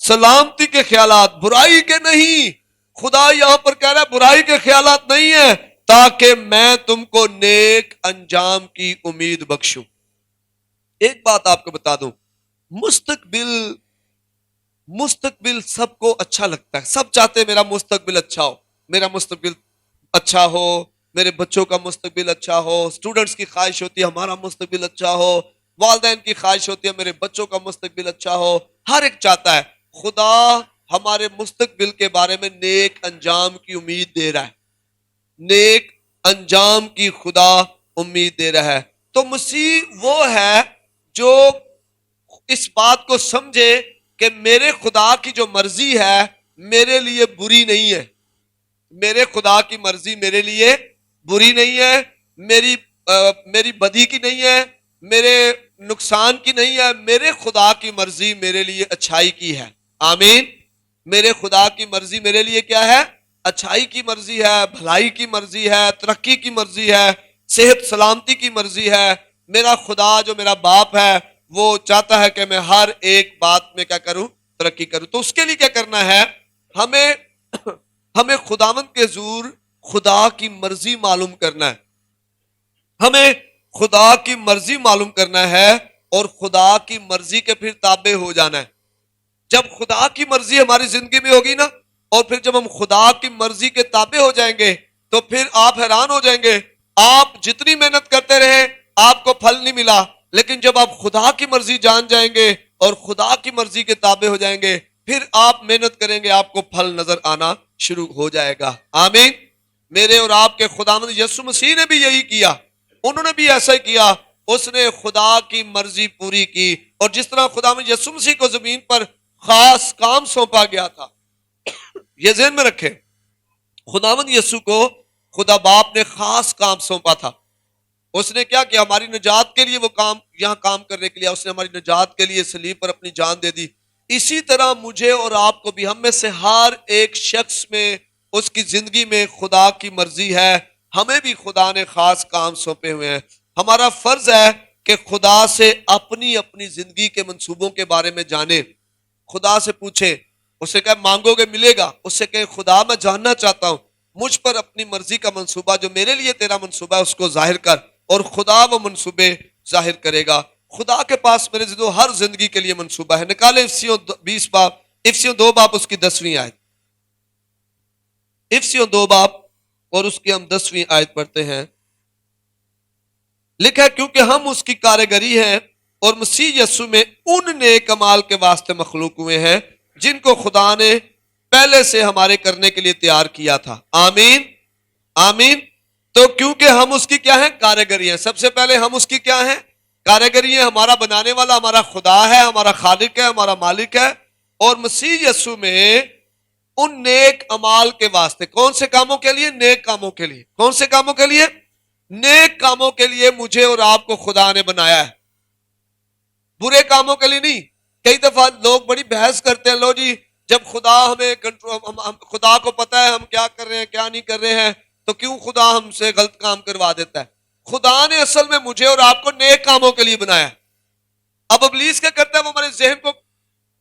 سلامتی کے خیالات، برائی کے نہیں. خدا یہاں پر کہہ رہا ہے برائی کے خیالات نہیں ہیں، تاکہ میں تم کو نیک انجام کی امید بخشوں. ایک بات آپ کو بتا دوں، مستقبل مستقبل سب کو اچھا لگتا ہے. سب چاہتے ہیں میرا مستقبل اچھا ہو، میرا مستقبل اچھا ہو، میرے بچوں کا مستقبل اچھا ہو. اسٹوڈنٹس کی خواہش ہوتی ہے ہمارا مستقبل اچھا ہو، والدین کی خواہش ہوتی ہے میرے بچوں کا مستقبل اچھا ہو. ہر ایک چاہتا ہے. خدا ہمارے مستقبل کے بارے میں نیک انجام کی امید دے رہا ہے. نیک انجام کی خدا امید دے رہا ہے. تو مسیح وہ ہے جو اس بات کو سمجھے کہ میرے خدا کی جو مرضی ہے میرے لیے بری نہیں ہے. میرے خدا کی مرضی میرے لیے بری نہیں ہے، میری بدی کی نہیں ہے، میرے نقصان کی نہیں ہے. میرے خدا کی مرضی میرے لیے اچھائی کی ہے. آمین. میرے خدا کی مرضی میرے لیے کیا ہے؟ اچھائی کی مرضی ہے، بھلائی کی مرضی ہے، ترقی کی مرضی ہے، صحت سلامتی کی مرضی ہے. میرا خدا جو میرا باپ ہے وہ چاہتا ہے کہ میں ہر ایک بات میں کیا کروں؟ ترقی کروں. تو اس کے لیے کیا کرنا ہے؟ ہمیں خداوند کے حضور خدا کی مرضی معلوم کرنا ہے. ہمیں خدا کی مرضی معلوم کرنا ہے اور خدا کی مرضی کے پھر تابع ہو جانا ہے. جب خدا کی مرضی ہماری زندگی میں ہوگی نا، اور پھر جب ہم خدا کی مرضی کے تابع ہو جائیں گے تو پھر آپ حیران ہو جائیں گے. آپ جتنی محنت کرتے رہے آپ کو پھل نہیں ملا، لیکن جب آپ خدا کی مرضی جان جائیں گے اور خدا کی مرضی کے تابع ہو جائیں گے پھر آپ محنت کریں گے، آپ کو پھل نظر آنا شروع ہو جائے گا. آمین. میرے اور آپ کے خداوند یسوع مسیح نے بھی یہی کیا. انہوں نے بھی ایسا ہی کیا. اس نے خدا کی مرضی پوری کی. اور جس طرح خداوند یسوع مسیح کو زمین پر خاص کام سونپا گیا تھا، یہ ذہن میں رکھیں، خداوند یسوع کو خدا باپ نے خاص کام سونپا تھا. اس نے کیا کیا؟ ہماری نجات کے لیے وہ کام یہاں کام کرنے کے لیے اس نے ہماری نجات کے لیے صلیب پر اپنی جان دے دی. اسی طرح مجھے اور آپ کو بھی، ہم میں سے ہر ایک شخص میں اس کی زندگی میں خدا کی مرضی ہے. ہمیں بھی خدا نے خاص کام سونپے ہوئے ہیں. ہمارا فرض ہے کہ خدا سے اپنی زندگی کے منصوبوں کے بارے میں جانیں. خدا سے پوچھیں، اس سے کہ مانگو گے ملے گا. اس سے کہ خدا میں جاننا چاہتا ہوں، مجھ پر اپنی مرضی کا منصوبہ جو میرے لیے تیرا منصوبہ ہے اس کو ظاہر کر، اور خدا وہ منصوبے ظاہر کرے گا. خدا کے پاس میرے ہر زندگی کے لیے منصوبہ ہے. نکالے افسیوں 20 باب، افسیوں 2 باب اس کی 10ویں آیت. افسیوں 2 باب اور اس کی ہم 10ویں آیت پڑھتے ہیں. لکھا ہے کیونکہ ہم اس کی کارگری ہیں اور مسیح یسوع میں ان نیک اعمال کے واسطے مخلوق ہوئے ہیں جن کو خدا نے پہلے سے ہمارے کرنے کے لیے تیار کیا تھا. آمین. آمین. تو کیونکہ ہم اس کی کیا ہیں؟ کارگری ہیں. سب سے پہلے ہم اس کی کیا ہیں؟ کارگری ہیں. ہمارا بنانے والا ہمارا خدا ہے، ہمارا خالق ہے، ہمارا مالک ہے. اور مسیح یسوع میں ان نیک اعمال کے واسطے. کون سے کاموں کے لیے؟ نیک کاموں کے لیے. کون سے کاموں کے لیے؟ نیک کاموں کے لیے مجھے اور آپ کو خدا نے بنایا ہے، برے کاموں کے لیے نہیں. کئی دفعہ لوگ بڑی بحث کرتے ہیں، لو جی جب خدا ہمیں خدا کو پتا ہے ہم کیا کر رہے ہیں کیا نہیں کر رہے ہیں تو کیوں خدا ہم سے غلط کام کروا دیتا ہے؟ خدا نے اصل میں مجھے اور آپ کو نیک کاموں کے لیے بنایا. اب ابلیس کیا کرتا ہے؟ وہ ہمارے ذہن کو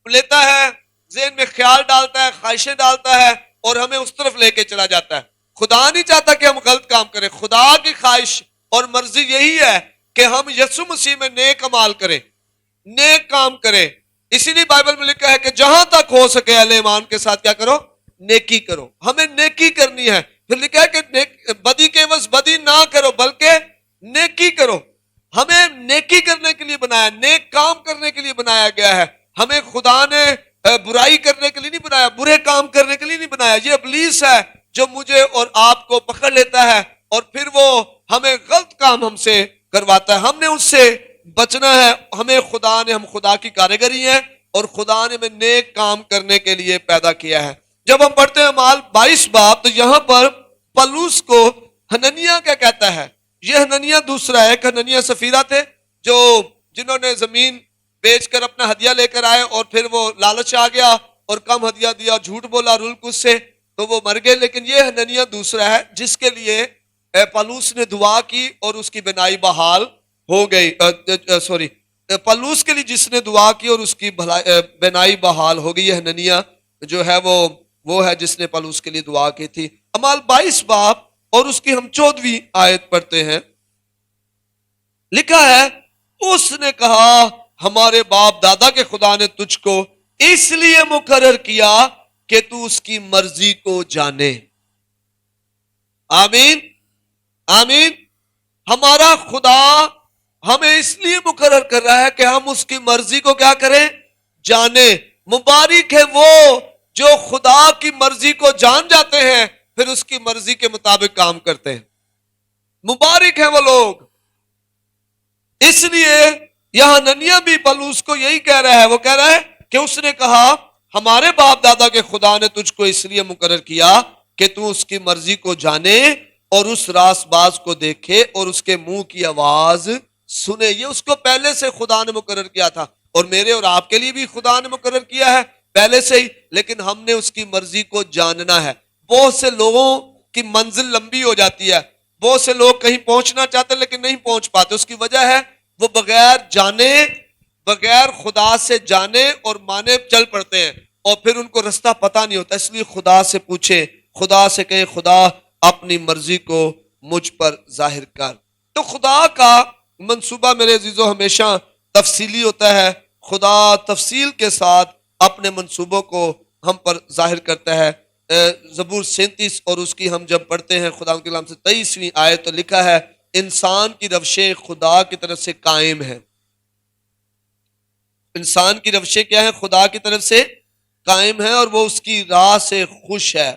لیتا ہے، ذہن میں خیال ڈالتا ہے، خواہشیں ڈالتا ہے اور ہمیں اس طرف لے کے چلا جاتا ہے. خدا نہیں چاہتا کہ ہم غلط کام کریں. خدا کی خواہش اور مرضی یہی ہے کہ ہم یسوع مسیح میں نیک اعمال کریں، نیک کام کریں. اسی لیے بائبل میں لکھا ہے کہ جہاں تک ہو سکے اہل ایمان کے ساتھ کیا کرو؟ نیکی کرو. ہمیں نیکی کرنی ہے. پھر لکھا ہے کہ بدی کے عوض بدی نہ کرو بلکہ نیکی کرو. ہمیں نیکی کرنے کے لیے بنایا، نیک کام کرنے کے لیے بنایا گیا ہے. ہمیں خدا نے برائی کرنے کے لیے نہیں بنایا، برے کام کرنے کے لیے نہیں بنایا. یہ ابلیس ہے جو مجھے اور آپ کو پکڑ لیتا ہے اور پھر وہ ہمیں غلط کام ہم سے کرواتا ہے. ہم نے اس سے بچنا ہے. ہمیں خدا نے، ہم خدا کی کارگری ہیں اور خدا نے ہمیں نیک کام کرنے کے لیے پیدا کیا ہے. جب ہم پڑھتے ہیں اعمال 22 باب تو یہاں پر پلوس کو ہننیا کیا کہتا ہے؟ یہ ہننیا دوسرا ہے. ایک ہننیا سفیرہ تھے جنہوں نے زمین بیچ کر اپنا ہدیہ لے کر آئے اور پھر وہ لالچ آ گیا اور کم ہدیہ دیا، جھوٹ بولا رول کس سے تو وہ مر گئے. لیکن یہ ہننیا دوسرا ہے جس کے لیے پالوس نے دعا کی اور اس کی بنائی بحال ہو گئی. پلوس کے لیے جس نے دعا کی اور اس کی بینائی بحال ہو گئی. حننیہ جو ہے وہ ہے جس نے پلوس کے لیے دعا کی تھی. اعمال 22 باب اور اس کی ہم 14ویں آیت پڑھتے ہیں. لکھا ہے اس نے کہا ہمارے باپ دادا کے خدا نے تجھ کو اس لیے مقرر کیا کہ تو اس کی مرضی کو جانے. آمین آمین. ہمارا خدا ہمیں اس لیے مقرر کر رہا ہے کہ ہم اس کی مرضی کو کیا کریں؟ جانے. مبارک ہے وہ جو خدا کی مرضی کو جان جاتے ہیں پھر اس کی مرضی کے مطابق کام کرتے ہیں. مبارک ہے وہ لوگ. اس لیے یہاں حننیہ بھی پلوس کو یہی کہہ رہا ہے. وہ کہہ رہا ہے کہ اس نے کہا ہمارے باپ دادا کے خدا نے تجھ کو اس لیے مقرر کیا کہ تو اس کی مرضی کو جانے اور اس راست باز کو دیکھے اور اس کے منہ کی آواز سنے. یہ اس کو پہلے سے خدا نے مقرر کیا تھا اور میرے اور آپ کے لیے بھی خدا نے مقرر کیا ہے پہلے سے ہی, لیکن ہم نے اس کی مرضی کو جاننا ہے. بہت سے لوگوں کی منزل لمبی ہو جاتی ہے. بہت سے لوگ کہیں پہنچنا چاہتے ہیں لیکن نہیں پہنچ پاتے. اس کی وجہ ہے وہ بغیر جانے, بغیر خدا سے جانے اور مانے چل پڑتے ہیں اور پھر ان کو رستہ پتہ نہیں ہوتا. اس لیے خدا سے پوچھے, خدا سے کہے خدا اپنی مرضی کو مجھ پر ظاہر کر. تو خدا کا منصوبہ میرے عزیزو ہمیشہ تفصیلی ہوتا ہے. خدا تفصیل کے ساتھ اپنے منصوبوں کو ہم پر ظاہر کرتا ہے. زبور 37 اور اس کی ہم جب پڑھتے ہیں خدا کے کلام سے 23ویں آیت تو لکھا ہے انسان کی روشیں خدا کی طرف سے قائم ہیں. انسان کی روشیں کیا ہے؟ خدا کی طرف سے قائم ہے اور وہ اس کی راہ سے خوش ہے.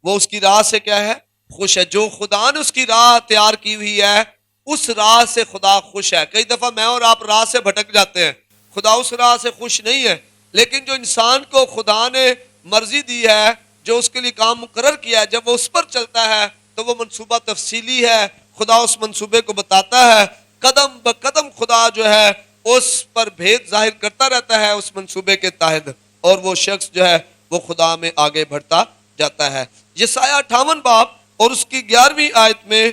وہ اس کی راہ سے کیا ہے؟ خوش ہے. جو خدا نے اس کی راہ تیار کی ہوئی ہے اس راہ سے خدا خوش ہے. کئی دفعہ میں اور آپ راہ سے بھٹک جاتے ہیں, خدا اس راہ سے خوش نہیں ہے. لیکن جو انسان کو خدا نے مرضی دی ہے, جو اس کے لیے کام مقرر کیا ہے, جب وہ اس پر چلتا ہے تو وہ منصوبہ تفصیلی ہے. خدا اس منصوبے کو بتاتا ہے, قدم بقدم خدا جو ہے اس پر بھید ظاہر کرتا رہتا ہے اس منصوبے کے تحت, اور وہ شخص جو ہے وہ خدا میں آگے بڑھتا جاتا ہے. یسایہ 58 باب اور اس کی 11ویں آیت میں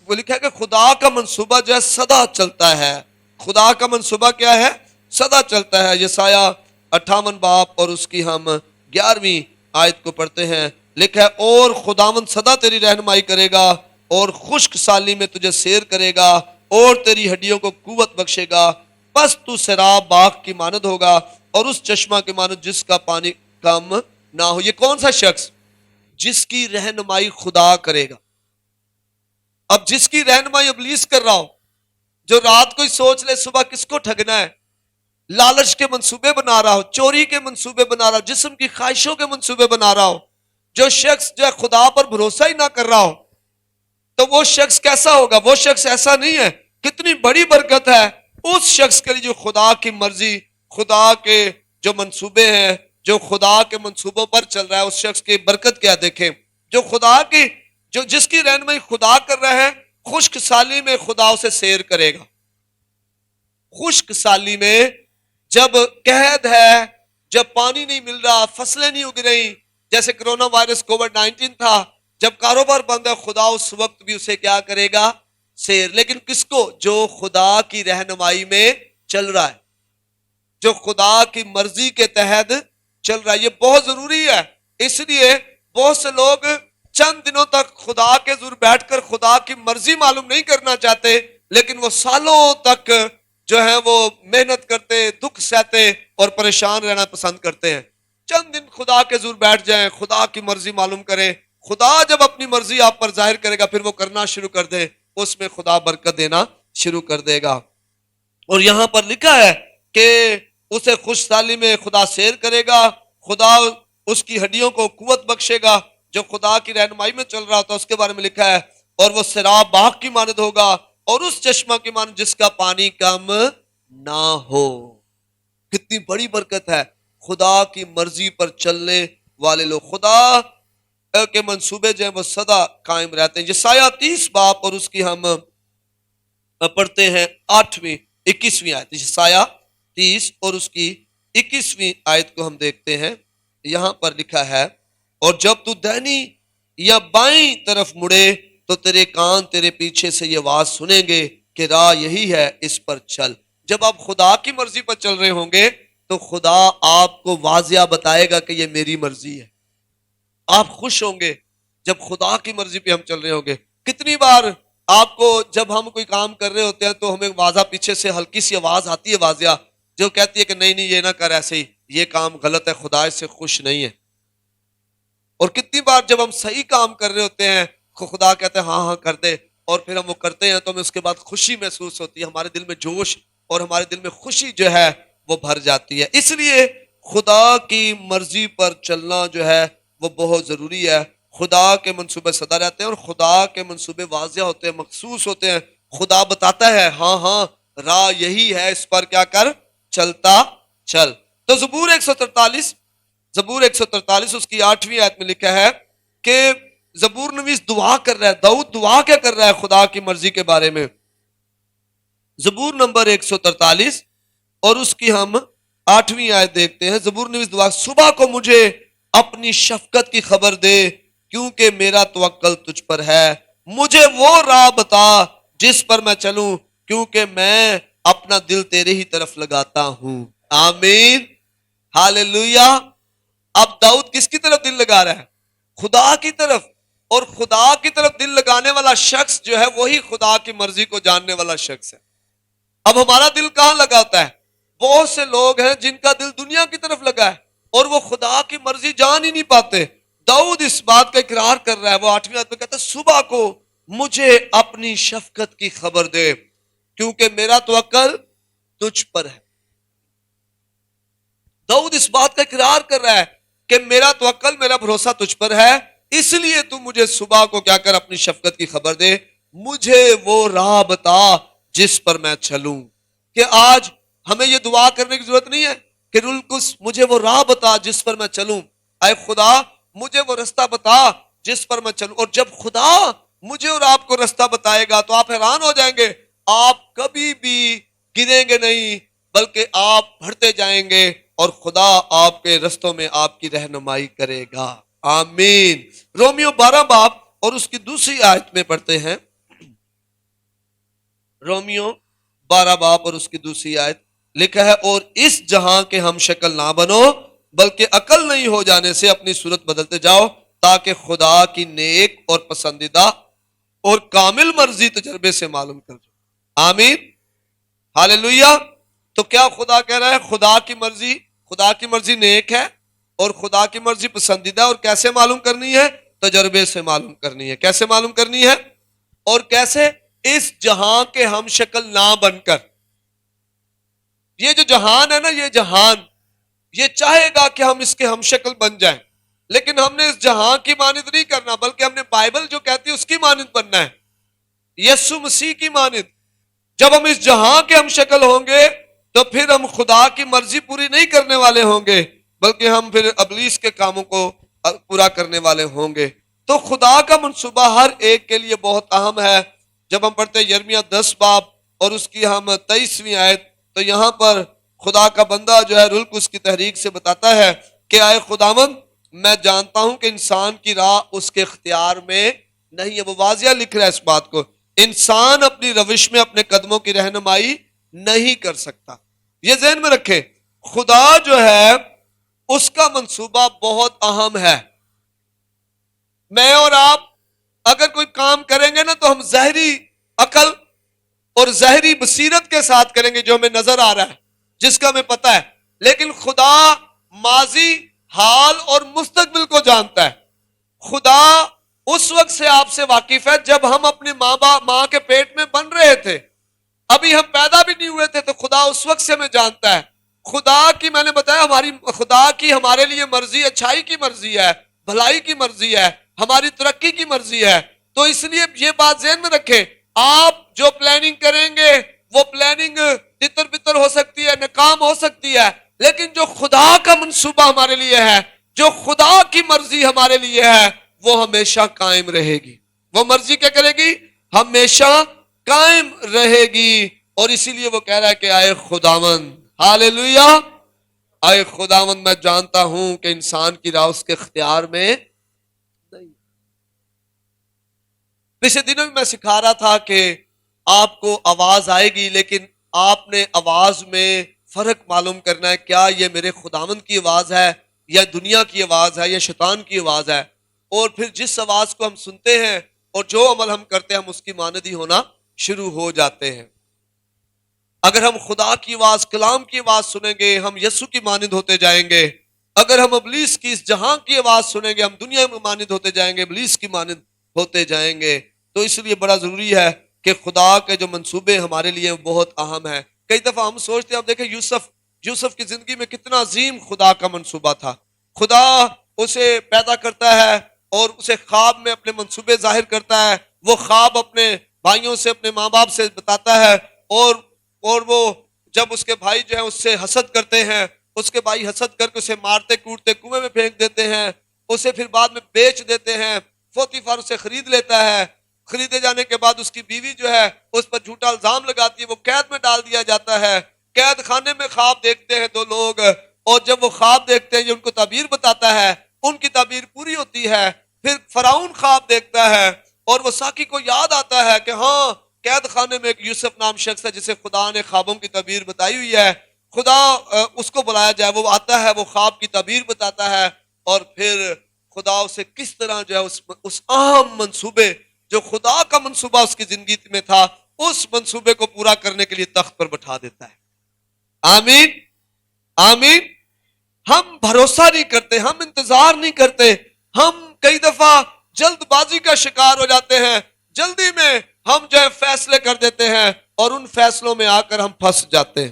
وہ لکھا ہے کہ خدا کا منصوبہ جو ہے سدا چلتا ہے. خدا کا منصوبہ کیا ہے؟ سدا چلتا ہے. یسایہ 58 باب اور اس کی ہم 11ویں آیت کو پڑھتے ہیں. لکھا ہے اور خداوند سدا تیری رہنمائی کرے گا اور خشک سالی میں تجھے سیر کرے گا اور تیری ہڈیوں کو قوت بخشے گا. پس تو سیراب باغ کی مانند ہوگا اور اس چشمہ کی مانند جس کا پانی کم نہ ہو. یہ کون سا شخص؟ جس کی رہنمائی خدا کرے گا. اب جس کی رہنمائی ابلیس کر رہا ہو, جو رات کو ہی سوچ لے صبح کس کو ٹھگنا ہے, لالچ کے منصوبے بنا رہا ہو, چوری کے منصوبے بنا رہا ہو, جسم کی خواہشوں کے منصوبے بنا رہا ہو, جو شخص جو ہے خدا پر بھروسہ ہی نہ کر رہا ہو, تو وہ شخص کیسا ہوگا؟ وہ شخص ایسا نہیں ہے. کتنی بڑی برکت ہے اس شخص کے لیے جو خدا کی مرضی, خدا کے جو منصوبے ہیں, جو خدا کے منصوبوں پر چل رہا ہے. اس شخص کی برکت کیا دیکھیں, جو خدا کی جو جس کی رہنمائی خدا کر رہا ہے, خشک سالی میں خدا اسے سیر کرے گا. خشک سالی میں جب قحط ہے, جب پانی نہیں مل رہا, فصلیں نہیں اگ رہی, جیسے کرونا وائرس کووڈ-19 تھا, جب کاروبار بند ہے, خدا اس وقت بھی اسے کیا کرے گا؟ سیر. لیکن کس کو؟ جو خدا کی رہنمائی میں چل رہا ہے, جو خدا کی مرضی کے تحت چل رہا ہے. یہ بہت ضروری ہے. اس لیے بہت سے لوگ چند دنوں تک خدا کے حضور بیٹھ کر خدا کی مرضی معلوم نہیں کرنا چاہتے, لیکن وہ سالوں تک جو ہے وہ محنت کرتے, دکھ سہتے اور پریشان رہنا پسند کرتے ہیں. چند دن خدا کے حضور بیٹھ جائیں, خدا کی مرضی معلوم کریں. خدا جب اپنی مرضی آپ پر ظاہر کرے گا پھر وہ کرنا شروع کر دے, اس میں خدا برکت دینا شروع کر دے گا. اور یہاں پر لکھا ہے کہ اسے خوش سالی میں خدا سیر کرے گا, خدا اس کی ہڈیوں کو قوت بخشے گا. جو خدا کی رہنمائی میں چل رہا تھا اس کے بارے میں لکھا ہے اور وہ سیراب باغ کی مانند ہوگا اور اس چشمہ کی مانند جس کا پانی کم نہ ہو. کتنی بڑی برکت ہے خدا کی مرضی پر چلنے والے لوگ. خدا کے منصوبے جو ہیں وہ سدا قائم رہتے ہیں. یسایہ 30 باب اور اس کی ہم پڑھتے ہیں 21ویں آیت. یسایہ 30 اور اس کی 21ویں آیت کو ہم دیکھتے ہیں. یہاں پر لکھا ہے اور جب تو دہنی یا بائیں طرف مڑے تو تیرے کان تیرے پیچھے سے یہ آواز سنیں گے کہ راہ یہی ہے, اس پر چل. جب آپ خدا کی مرضی پر چل رہے ہوں گے تو خدا آپ کو واضح بتائے گا کہ یہ میری مرضی ہے. آپ خوش ہوں گے جب خدا کی مرضی پہ ہم چل رہے ہوں گے. کتنی بار آپ کو جب ہم کوئی کام کر رہے ہوتے ہیں تو ہمیں واضح پیچھے سے ہلکی سی آواز آتی ہے واضح جو کہتی ہے کہ نہیں نہیں یہ نہ کر ایسے ہی, یہ کام غلط ہے, خدا اس سے خوش نہیں ہے. اور کتنی بار جب ہم صحیح کام کر رہے ہوتے ہیں خدا کہتے ہیں ہاں ہاں کر دے, اور پھر ہم وہ کرتے ہیں تو ہمیں اس کے بعد خوشی محسوس ہوتی ہے, ہمارے دل میں جوش اور ہمارے دل میں خوشی جو ہے وہ بھر جاتی ہے. اس لیے خدا کی مرضی پر چلنا جو ہے وہ بہت ضروری ہے. خدا کے منصوبے سدا رہتے ہیں اور خدا کے منصوبے واضح ہوتے ہیں, مخصوص ہوتے ہیں. خدا بتاتا ہے ہاں ہاں راہ یہی ہے, اس پر کیا کر, چلتا چل. تو زبور 143, زبور 143 اس کی 8ویں آیت میں لکھا ہے کہ زبور نویس دعا کر رہا ہے, داؤد دعا کیا کر رہا ہے خدا کی مرضی کے بارے میں. زبور نمبر 143 اور اس کی ہم 8ویں آیت دیکھتے ہیں. زبور نویس دعا, صبح کو مجھے اپنی شفقت کی خبر دے کیونکہ میرا توکل تجھ پر ہے. مجھے وہ راہ بتا جس پر میں چلوں کیونکہ میں اپنا دل تیرے ہی طرف لگاتا ہوں. آمین, ہاللویہ. اب داؤد کس کی طرف دل لگا رہا ہے, خدا کی طرف. اور خدا کی طرف دل لگانے والا شخص جو ہے وہی خدا کی مرضی کو جاننے والا شخص ہے. اب ہمارا دل کہاں لگا ہوتا ہے, بہت سے لوگ ہیں جن کا دل دنیا کی طرف لگا ہے اور وہ خدا کی مرضی جان ہی نہیں پاتے. داؤد اس بات کا اقرار کر رہا ہے, وہ 8ویں آیت میں کہتا ہے صبح کو مجھے اپنی شفقت کی خبر دے کیونکہ میرا توکل تجھ پر ہے. داؤد اس بات کا اقرار کر رہا ہے کہ میرا توکل, میرا بھروسہ تجھ پر ہے, اس لیے تو مجھے صبح کو کیا کر اپنی شفقت کی خبر دے, مجھے وہ راہ بتا جس پر میں چلوں. کہ آج ہمیں یہ دعا کرنے کی ضرورت نہیں ہے کہ روح القدس مجھے وہ راہ بتا جس پر میں چلوں, اے خدا مجھے وہ رستہ بتا جس پر میں چلوں. اور جب خدا مجھے اور آپ کو رستہ بتائے گا تو آپ حیران ہو جائیں گے, آپ کبھی بھی گریں گے نہیں بلکہ آپ بڑھتے جائیں گے اور خدا آپ کے رستوں میں آپ کی رہنمائی کرے گا. آمین. رومیو 12 باب اور اس کی دوسری آیت میں پڑھتے ہیں. رومیو 12 باب اور اس کی دوسری آیت لکھا ہے, اور اس جہاں کے ہم شکل نہ بنو بلکہ عقل نہیں ہو جانے سے اپنی صورت بدلتے جاؤ تاکہ خدا کی نیک اور پسندیدہ اور کامل مرضی تجربے سے معلوم کر جاؤ. آمین, ہاللویہ. تو کیا خدا کہہ رہا ہے, خدا کی مرضی نیک ہے اور خدا کی مرضی پسندیدہ, اور کیسے معلوم کرنی ہے, تجربے سے معلوم کرنی ہے. کیسے معلوم کرنی ہے, اور کیسے, اس جہاں کے ہم شکل نہ بن کر. یہ جو جہان ہے نا, یہ جہان یہ چاہے گا کہ ہم اس کے ہم شکل بن جائیں, لیکن ہم نے اس جہان کی مانند نہیں کرنا بلکہ ہم نے بائبل جو کہتی ہے اس کی مانند بننا ہے, یسوع مسیح کی مانند. جب ہم اس جہاں کے ہم شکل ہوں گے تو پھر ہم خدا کی مرضی پوری نہیں کرنے والے ہوں گے بلکہ ہم پھر ابلیس کے کاموں کو پورا کرنے والے ہوں گے. تو خدا کا منصوبہ ہر ایک کے لیے بہت اہم ہے. جب ہم پڑھتے ہیں یرمیہ 10 باب اور اس کی ہم 23ویں آیت, تو یہاں پر خدا کا بندہ جو ہے روح القدس کی تحریک سے بتاتا ہے کہ اے خداوند میں جانتا ہوں کہ انسان کی راہ اس کے اختیار میں نہیں ہے. وہ واضح لکھ رہا ہے اس بات کو, انسان اپنی روش میں اپنے قدموں کی رہنمائی نہیں کر سکتا. یہ ذہن میں رکھیں, خدا جو ہے اس کا منصوبہ بہت اہم ہے. میں اور آپ اگر کوئی کام کریں گے نا تو ہم ظاہری عقل اور ظاہری بصیرت کے ساتھ کریں گے جو ہمیں نظر آ رہا ہے, جس کا ہمیں پتہ ہے. لیکن خدا ماضی, حال اور مستقبل کو جانتا ہے. خدا اس وقت سے آپ سے واقف ہے جب ہم اپنے ماں کے پیٹ میں بن رہے تھے, ابھی ہم پیدا بھی نہیں ہوئے تھے, تو خدا اس وقت سے ہمیں جانتا ہے. خدا کی, میں نے بتایا, خدا کی ہمارے لیے مرضی اچھائی کی مرضی ہے, بھلائی کی مرضی ہے, ہماری ترقی کی مرضی ہے. تو اس لیے یہ بات ذہن میں رکھیں, آپ جو پلاننگ کریں گے وہ پلاننگ تتر بتر ہو سکتی ہے, ناکام ہو سکتی ہے, لیکن جو خدا کا منصوبہ ہمارے لیے ہے, جو خدا کی مرضی ہمارے لیے ہے, وہ ہمیشہ قائم رہے گی. وہ مرضی کیا کرے گی, ہمیشہ قائم رہے گی. اور اسی لیے وہ کہہ رہا ہے کہ اے خداوند, ہاللویہ, اے خداوند میں جانتا ہوں کہ انسان کی راہ اس کے اختیار میں نہیں. پچھلے دنوں میں سکھا رہا تھا کہ آپ کو آواز آئے گی لیکن آپ نے آواز میں فرق معلوم کرنا ہے، کیا یہ میرے خداوند کی آواز ہے یا دنیا کی آواز ہے یا شیطان کی آواز ہے. اور پھر جس آواز کو ہم سنتے ہیں اور جو عمل ہم کرتے ہیں ہم اس کی مانند ہی ہونا شروع ہو جاتے ہیں. اگر ہم خدا کی آواز، کلام کی آواز سنیں گے ہم یسوع کی مانند ہوتے جائیں گے. اگر ہم ابلیس کی اس جہاں کی آواز سنیں گے ہم دنیا میں مانند ہوتے جائیں گے، ابلیس کی مانند ہوتے جائیں گے. تو اس لیے بڑا ضروری ہے کہ خدا کے جو منصوبے ہمارے لیے بہت اہم ہیں. کئی دفعہ ہم سوچتے ہیں، اب دیکھیں یوسف کی زندگی میں کتنا عظیم خدا کا منصوبہ تھا. خدا اسے پیدا کرتا ہے اور اسے خواب میں اپنے منصوبے ظاہر کرتا ہے. وہ خواب اپنے بھائیوں سے، اپنے ماں باپ سے بتاتا ہے اور وہ جب اس کے بھائی جو ہیں اس سے حسد کرتے ہیں، اس کے بھائی حسد کر کے اسے مارتے کوٹتے کنویں میں پھینک دیتے ہیں، اسے پھر بعد میں بیچ دیتے ہیں. پوتیفر اسے خرید لیتا ہے. خریدے جانے کے بعد اس کی بیوی جو ہے اس پر جھوٹا الزام لگاتی ہے، وہ قید میں ڈال دیا جاتا ہے. قید خانے میں خواب دیکھتے ہیں دو لوگ، اور جب وہ خواب دیکھتے ہیں جو ان کو تعبیر بتاتا ہے ان کی تعبیر پوری ہوتی ہے. پھر فرعون خواب دیکھتا ہے اور وہ ساقی کو یاد آتا ہے کہ ہاں قید خانے میں ایک یوسف نام شخص ہے جسے خدا نے خوابوں کی تعبیر بتائی ہوئی ہے. خدا اس کو بلایا جائے. وہ آتا ہے، وہ خواب کی تعبیر بتاتا ہے، اور پھر خدا اسے کس طرح جو ہے اس اہم منصوبے جو خدا کا منصوبہ اس کی زندگی میں تھا اس منصوبے کو پورا کرنے کے لیے تخت پر بٹھا دیتا ہے. آمین آمین. ہم بھروسہ نہیں کرتے، ہم انتظار نہیں کرتے، ہم کئی دفعہ جلد بازی کا شکار ہو جاتے ہیں. جلدی میں ہم جو ہے فیصلے کر دیتے ہیں اور ان فیصلوں میں آ کر ہم پھنس جاتے ہیں.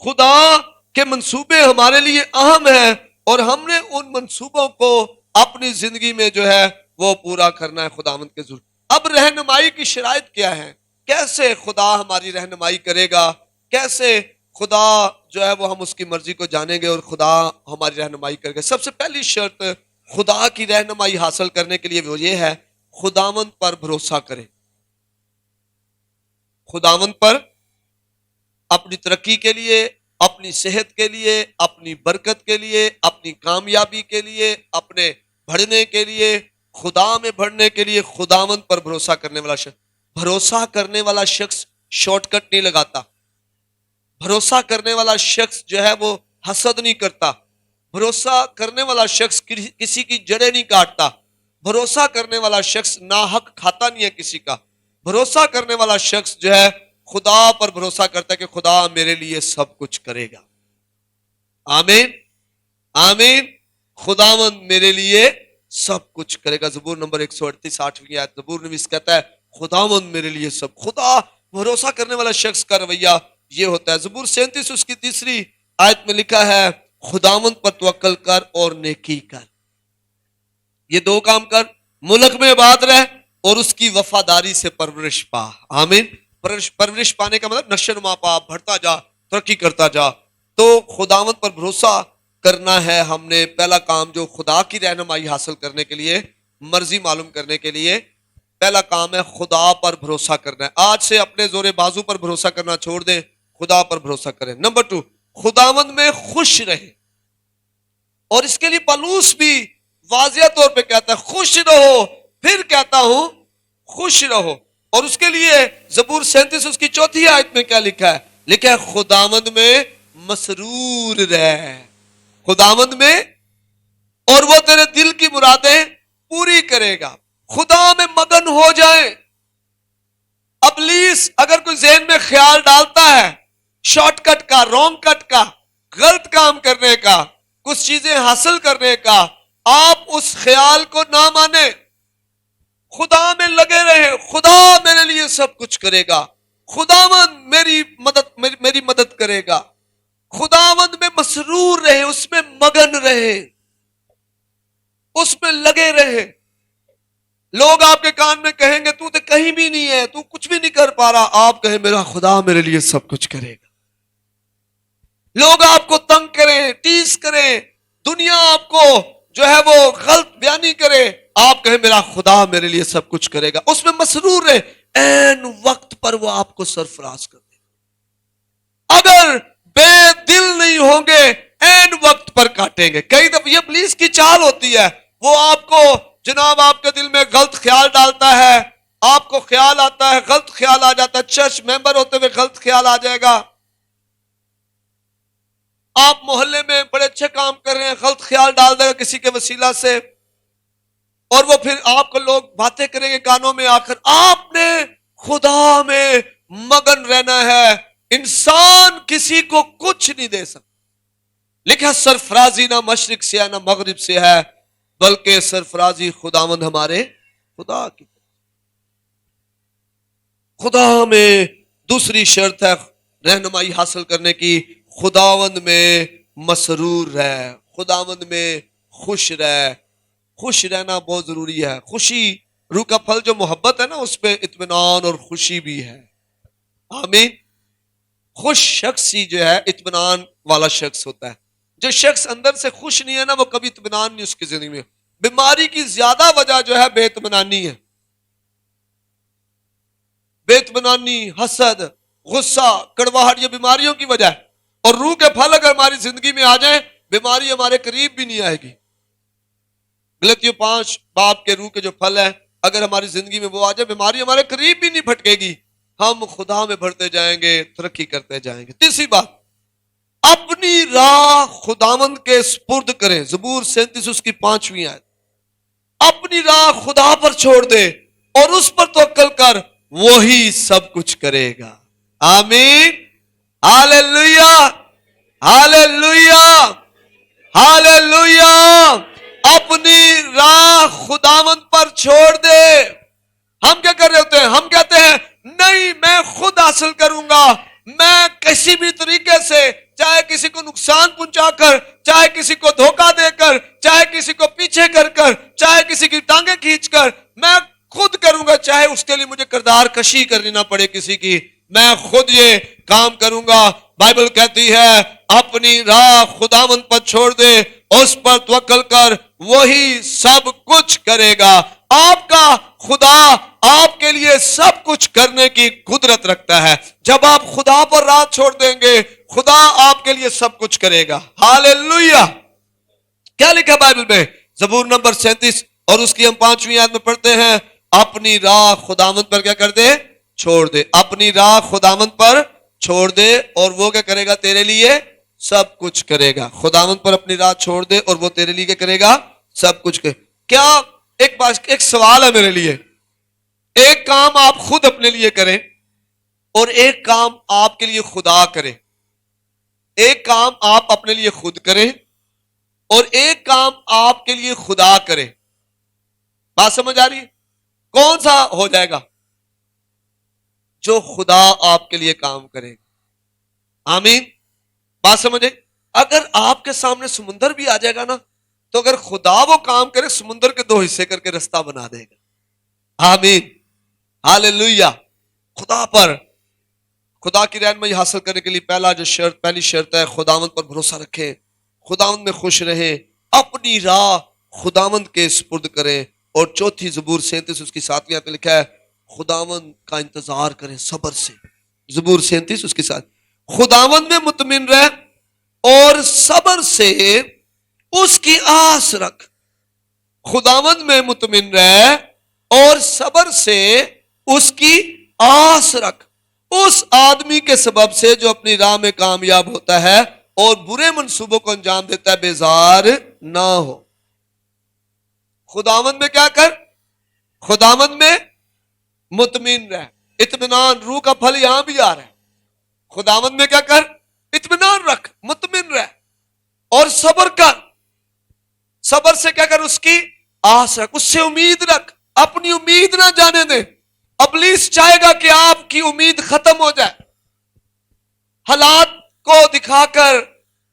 خدا کے منصوبے ہمارے لیے اہم ہیں اور ہم نے ان منصوبوں کو اپنی زندگی میں جو ہے وہ پورا کرنا ہے خداوند کے ذریعے. اب رہنمائی کی شرائط کیا ہے؟ کیسے خدا ہماری رہنمائی کرے گا؟ کیسے خدا جو ہے وہ ہم اس کی مرضی کو جانیں گے اور خدا ہماری رہنمائی کرے گا؟ سب سے پہلی شرط خدا کی رہنمائی حاصل کرنے کے لیے وہ یہ ہے، خداوند پر بھروسہ کریں. خداوند پر اپنی ترقی کے لیے، اپنی صحت کے لیے، اپنی برکت کے لیے، اپنی کامیابی کے لیے، اپنے بڑھنے کے لیے، خدا میں بڑھنے کے لیے خداوند پر بھروسہ کرنے والا شخص. بھروسہ کرنے والا شخص شارٹ کٹ نہیں لگاتا. بھروسہ کرنے والا شخص جو ہے وہ حسد نہیں کرتا. بھروسہ کرنے والا شخص کسی کی جڑیں نہیں کاٹتا. بھروسہ کرنے والا شخص ناحق کھاتا نہیں ہے کسی کا. بھروسہ کرنے والا شخص جو ہے خدا پر بھروسہ کرتا ہے کہ خدا میرے لیے سب کچھ کرے گا. آمین آمین. خداوند میرے لیے سب کچھ کرے گا. زبور نمبر 138 8ویں آیت زبور نویس کہتا ہے خداوند میرے لیے سب. خدا بھروسہ کرنے والا شخص کا رویہ یہ ہوتا ہے. زبور 37 اس کی 3 آیت میں لکھا ہے خداوند پر توکل کر اور نیکی کر. یہ دو کام کر، ملک میں آباد رہ اور اس کی وفاداری سے پرورش پا. آمین. پرورش پانے کا مطلب نشو و نما پا، بڑھتا جا، ترقی کرتا جا. تو خداوند پر بھروسہ کرنا ہے ہم نے. پہلا کام جو خدا کی رہنمائی حاصل کرنے کے لیے، مرضی معلوم کرنے کے لیے پہلا کام ہے خدا پر بھروسہ کرنا ہے. آج سے اپنے زور بازو پر بھروسہ کرنا چھوڑ دیں، خدا پر بھروسہ کریں. نمبر 2، خداوند میں خوش رہے. اور اس کے لیے پالوس بھی واضح طور پہ کہتا ہے خوش رہو. پھر کہتا ہوں خوش رہو. اور اس کے لیے زبور 37 اس کی 4 آیت میں کیا لکھا ہے؟ لکھا ہے خداوند میں مسرور رہ. خداوند میں، اور وہ تیرے دل کی مرادیں پوری کرے گا. خدا میں مگن ہو جائیں. ابلیس اگر کوئی ذہن میں خیال ڈالتا ہے شارٹ کٹ کا، رونگ کٹ کا، غلط کام کرنے کا، کچھ چیزیں حاصل کرنے کا، آپ اس خیال کو نہ مانیں. خدا میں لگے رہے. خدا میرے لیے سب کچھ کرے گا. خداوند میری مدد کرے گا. خداوند میں مسرور رہے، اس میں مگن رہے، اس میں لگے رہے. لوگ آپ کے کان میں کہیں گے تو کہیں بھی نہیں ہے، تو کچھ بھی نہیں کر پا رہا. آپ کہیں میرا خدا میرے لیے سب کچھ کرے گا. لوگ آپ کو تنگ کریں، ٹیز کریں، دنیا آپ کو جو ہے وہ غلط بیانی کرے، آپ کہیں میرا خدا میرے لیے سب کچھ کرے گا. اس میں مسرور رہے. این وقت پر وہ آپ کو سرفراز کر دے. اگر بے دل نہیں ہوں گے این وقت پر کاٹیں گے. کئی دفعہ یہ ابلیس کی چال ہوتی ہے، وہ آپ کو جناب آپ کے دل میں غلط خیال ڈالتا ہے، آپ کو خیال آتا ہے، غلط خیال آ جاتا ہے، چرچ ممبر ہوتے ہوئے غلط خیال آ جائے گا، آپ محلے میں بڑے اچھے کام کر رہے ہیں، غلط خیال ڈال دے گا کسی کے وسیلہ سے، اور وہ پھر آپ کو لوگ باتیں کریں گے کانوں میں آ کر، آپ نے خدا میں مگن رہنا ہے، انسان کسی کو کچھ نہیں دے سکتا، لکھا سرفرازی نہ مشرق سے ہے نہ مغرب سے ہے، بلکہ سرفرازی خداوند ہمارے خدا کی، خدا میں دوسری شرط ہے رہنمائی حاصل کرنے کی، خداوند میں مسرور رہ، خداوند میں خوش رہ، خوش رہنا بہت ضروری ہے، خوشی روح کا پھل جو محبت ہے نا، اس پہ اطمینان اور خوشی بھی ہے، آمین۔ خوش شخص ہی جو ہے اطمینان والا شخص ہوتا ہے، جو شخص اندر سے خوش نہیں ہے نا، وہ کبھی اطمینان نہیں اس کی زندگی میں، بیماری کی زیادہ وجہ جو ہے بے اطمینانی ہے، بے اطمینانی، حسد، غصہ، کڑواہٹ، یہ بیماریوں کی وجہ ہے، اور روح کے پھل اگر ہماری زندگی میں آ جائیں، بیماری ہمارے قریب بھی نہیں آئے گی۔ غلطیوں 5 باب کے روح کے جو پھل ہیں، اگر ہماری زندگی میں وہ آ جائے، بیماری ہمارے قریب بھی نہیں پھٹکے گی، ہم خدا میں بڑھتے جائیں گے، ترقی کرتے جائیں گے۔ تیسری بات، اپنی راہ خداوند کے سپرد کریں، زبور 37 اس کی 5ویں آیت، اپنی راہ خدا پر چھوڑ دے اور اس پر توکل کر، وہی سب کچھ کرے گا، آمین، ہاللویا، ہاللویا، ہاللویا۔ اپنی راہ خداوند پر چھوڑ دے۔ ہم کیا کر رہے ہوتے ہیں؟ ہم کہتے ہیں نہیں میں خود حاصل کروں گا، میں کسی بھی طریقے سے، چاہے کسی کو نقصان پہنچا کر، چاہے کسی کو دھوکہ دے کر، چاہے کسی کو پیچھے کر کر، چاہے کسی کی ٹانگیں کھینچ کر، میں خود کروں گا، چاہے اس کے لیے مجھے کردار کشی کرنی نہ پڑے کسی کی، میں خود یہ کام کروں گا۔ بائبل کہتی ہے اپنی راہ خداوند پر چھوڑ دے، اس پر توکل کر، وہی سب کچھ کرے گا۔ آپ کا خدا آپ کے لیے سب کچھ کرنے کی قدرت رکھتا ہے۔ جب آپ خدا پر راہ چھوڑ دیں گے، خدا آپ کے لیے سب کچھ کرے گا۔ ہاللویا۔ کیا لکھا بائبل میں؟ زبور نمبر 37 اور اس کی ہم 5ویں آیت میں پڑھتے ہیں، اپنی راہ خداوند پر کیا کر دے؟ چھوڑ دے۔ اپنی راہ خداوند پر چھوڑ دے اور وہ کیا کرے گا؟ تیرے لیے سب کچھ کرے گا۔ خداوند پر اپنی راہ چھوڑ دے اور وہ تیرے لیے کیا کرے گا؟ سب کچھ کرے۔ کیا ایک سوال ہے میرے لیے، ایک کام آپ خود اپنے لیے کریں اور ایک کام آپ کے لیے خدا کرے، ایک کام آپ اپنے لیے خود کریں اور ایک کام آپ کے لیے خدا کرے، بات سمجھ آ رہی ہے؟ کون سا ہو جائے گا؟ جو خدا آپ کے لیے کام کرے گا، آمین، بات سمجھے؟ اگر آپ کے سامنے سمندر بھی آ جائے گا نا، تو اگر خدا وہ کام کرے، سمندر کے 2 حصے کر کے رستہ بنا دے گا، آمین، ہاللویا۔ خدا پر، خدا کی رہنمائی حاصل کرنے کے لیے پہلی شرط ہے خداوند پر بھروسہ رکھیں، خداوند میں خوش رہیں، اپنی راہ خداوند کے سپرد کریں، اور چوتھی زبور 37 اس کی 7ویں آیت میں لکھا ہے خداوند کا انتظار کریں صبر سے۔ زبور 37 اس کی 7، خداوند میں مطمئن رہ اور صبر سے اس کی آس رکھ، خداوند میں مطمئن رہ اور صبر سے اس کی آس رکھ، اس آدمی کے سبب سے جو اپنی راہ میں کامیاب ہوتا ہے اور برے منصوبوں کو انجام دیتا ہے بیزار نہ ہو۔ خداوند میں کیا کر؟ خداوند میں مطمئن رہ، اطمینان، روح کا پھل یہاں بھی آ رہا ہے۔ خداوند میں کیا کر؟ اطمینان رکھ، مطمئن رہ اور صبر کر، صبر سے کیا کر؟ اس کی آس رکھ، اس سے امید رکھ، اپنی امید نہ جانے دے۔ ابلیس چاہے گا کہ آپ کی امید ختم ہو جائے، حالات کو دکھا کر،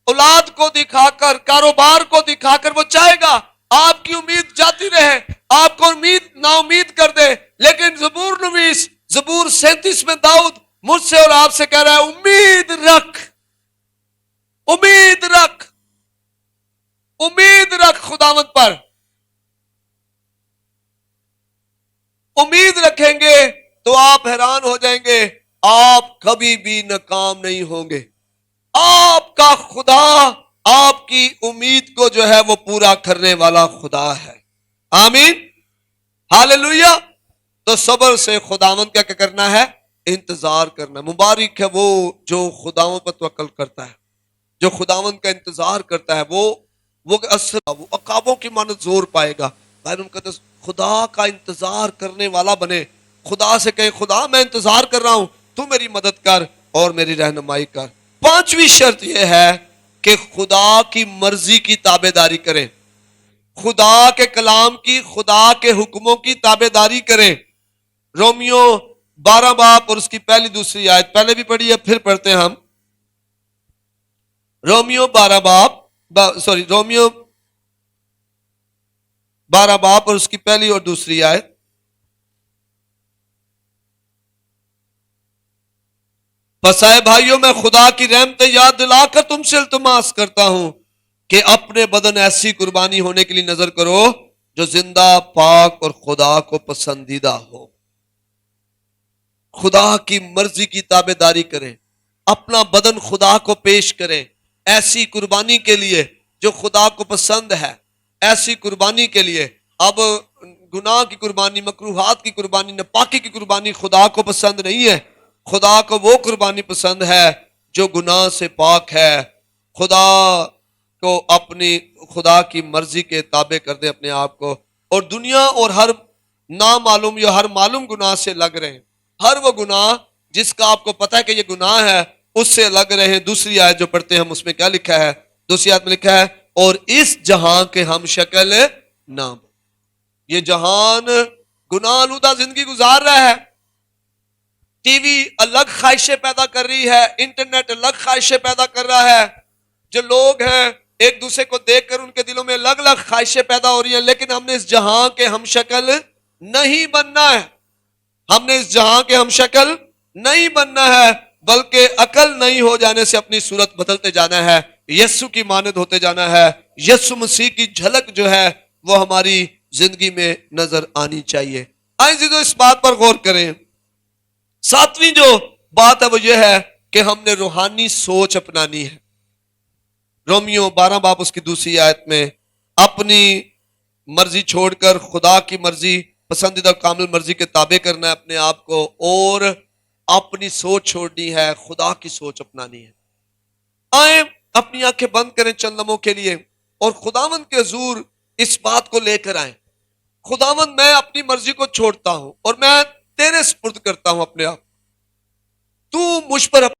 اولاد کو دکھا کر، کاروبار کو دکھا کر، وہ چاہے گا آپ کی امید جاتی رہے، آپ کو نا امید کر دے۔ لیکن زبور نویس زبور 37 میں داؤد مجھ سے اور آپ سے کہہ رہا ہے امید رکھ، امید رکھ، امید رکھ خداوند پر۔ امید رکھیں گے تو آپ حیران ہو جائیں گے، آپ کبھی بھی ناکام نہیں ہوں گے۔ آپ کا خدا آپ کی امید کو جو ہے وہ پورا کرنے والا خدا ہے، آمین، ہاللویا۔ تو صبر سے خداوند کیا کرنا ہے؟ انتظار کرنا. مبارک ہے وہ جو خداوند پر توکل کرتا ہے، جو خداوند کا انتظار کرتا ہے، وہ عقابوں کی مانند زور پائے گا. غیر مقدس خدا کا انتظار کرنے والا بنے. خدا سے کہے خدا میں انتظار کر رہا ہوں، تو میری مدد کر اور میری رہنمائی کر. پانچویں شرط یہ ہے کہ خدا کی مرضی کی تابع داری کریں، خدا کے کلام کی، خدا کے حکموں کی تابع داری کریں. رومیو 12 باب اور اس کی پہلی دوسری آیت پہلے بھی پڑھی ہے، پھر پڑھتے ہیں ہم. رومیو 12 باب اور اس کی پہلی اور دوسری آیت. پس اے بھائیوں میں خدا کی رحمتیں یاد دلا کر تم سے التماس کرتا ہوں کہ اپنے بدن ایسی قربانی ہونے کے لیے نظر کرو جو زندہ، پاک اور خدا کو پسندیدہ ہو. خدا کی مرضی کی تابع داری کریں، اپنا بدن خدا کو پیش کریں ایسی قربانی کے لیے جو خدا کو پسند ہے. ایسی قربانی کے لیے اب گناہ کی قربانی، مکروہات کی قربانی، ناپاکی کی قربانی خدا کو پسند نہیں ہے. خدا کو وہ قربانی پسند ہے جو گناہ سے پاک ہے. خدا کو اپنی خدا کی مرضی کے تابع کر دے اپنے آپ کو، اور دنیا اور ہر نامعلوم یا ہر معلوم گناہ سے لگ رہے ہیں. ہر وہ گناہ جس کا آپ کو پتا ہے کہ یہ گناہ ہے اس سے لگ رہے ہیں. دوسری آیت جو پڑھتے ہیں ہم، اس میں کیا لکھا ہے؟ دوسری آیت میں لکھا ہے اور اس جہاں کے ہم شکل نہ بن. یہ جہان گناہ آلودہ زندگی گزار رہا ہے. ٹی وی الگ خواہشیں پیدا کر رہی ہے، انٹرنیٹ الگ خواہشیں پیدا کر رہا ہے. جو لوگ ہیں ایک دوسرے کو دیکھ کر ان کے دلوں میں الگ الگ خواہشیں پیدا ہو رہی ہیں. لیکن ہم نے اس جہاں کے ہم شکل نہیں بننا ہے. ہم نے اس جہاں کے ہم شکل نہیں بننا ہے، بلکہ عقل نہیں ہو جانے سے اپنی صورت بدلتے جانا ہے، یسوع کی مانند ہوتے جانا ہے. یسوع مسیح کی جھلک جو ہے وہ ہماری زندگی میں نظر آنی چاہیے. آئیں جی تو اس بات پر غور کریں. ساتویں جو بات ہے وہ یہ ہے کہ ہم نے روحانی سوچ اپنانی ہے. رومیو 12 باب اس کی دوسری آیت میں اپنی مرضی چھوڑ کر خدا کی مرضی، پسندیدہ کامل مرضی کے تابع کرنا ہے اپنے آپ کو، اور اپنی سوچ چھوڑنی ہے، خدا کی سوچ اپنانی ہے. آئیں اپنی آنکھیں بند کریں چند لمحوں کے لیے اور خداوند کے حضور اس بات کو لے کر آئیں. خداوند میں اپنی مرضی کو چھوڑتا ہوں اور میں تیرے سپرد کرتا ہوں اپنے آپ. تو مجھ پر